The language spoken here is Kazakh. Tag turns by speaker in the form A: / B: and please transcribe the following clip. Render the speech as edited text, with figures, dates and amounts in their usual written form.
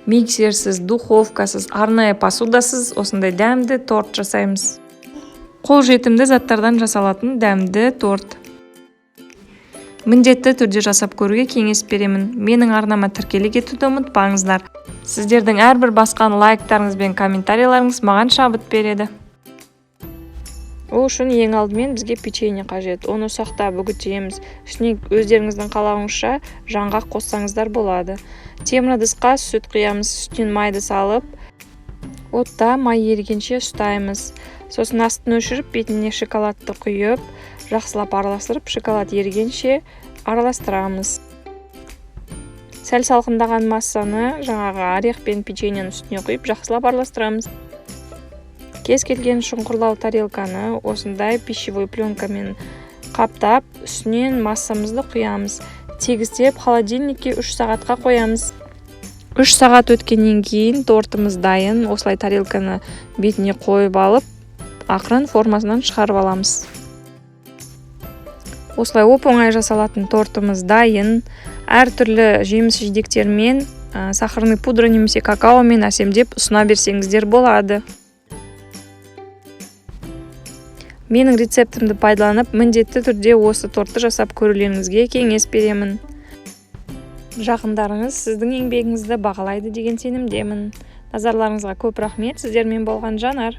A: миксерсіз, духовкасыз, арнайы посудасыз осындай дәмді торт жасаймыз. Қолжетімді заттардан жасалатын дәмді торт. Міндетті түрде жасап көруге кеңес беремін. Менің арнама тіркеле кетуді ұмытпаңыздар. Сіздердің әрбір басқан лайктарыңыз бен комментарийларыңыз маған шабыт береді. Ол үшін ең алдымен бізге печенье қажет. Оны ұсақтап үгітеміз. Ішіне өздеріңіздің қалауыңызша жаңғақ қоссаңыздар болады. Темір ыдысқа сүт құямыз. Үстінен майды салып, отта май ерігенше ұстаймыз. Сосын астын өшіріп, бетіне шоколадты құйып, жақсылап араластырып, шоколад ерігенше араластырамыз. Сәл салқындаған массаны жаңағы орех пен печеньенің үстіне құйып, жақсылап араластырамыз. Кез келген шұңқырлау тарелканы осындай пищевой пленкамен қаптап, үстінен массамызды құямыз. Тегістеп, холодильникке 3 сағатқа қоямыз. 3 сағат өткеннен кейін тортымыз дайын. Осылай тарелканы бетіне қойып алып, ақырын формасынан шығарып аламыз. Осылай оп-оңай жасалатын тортымыз дайын. Әртүрлі жеміс-жидектермен, сахарный пудра немесе какаомен әсемдеп ұсына берсеңіздер болады. Менің рецептімді пайдаланып, міндетті түрде осы тортты жасап көрулеріңізге кеңес беремін. Жақындарыңыз сіздің еңбегіңізді бағалайды деген сенімдемін. Назарларыңызға көп рахмет. Сіздермен болған Жанар.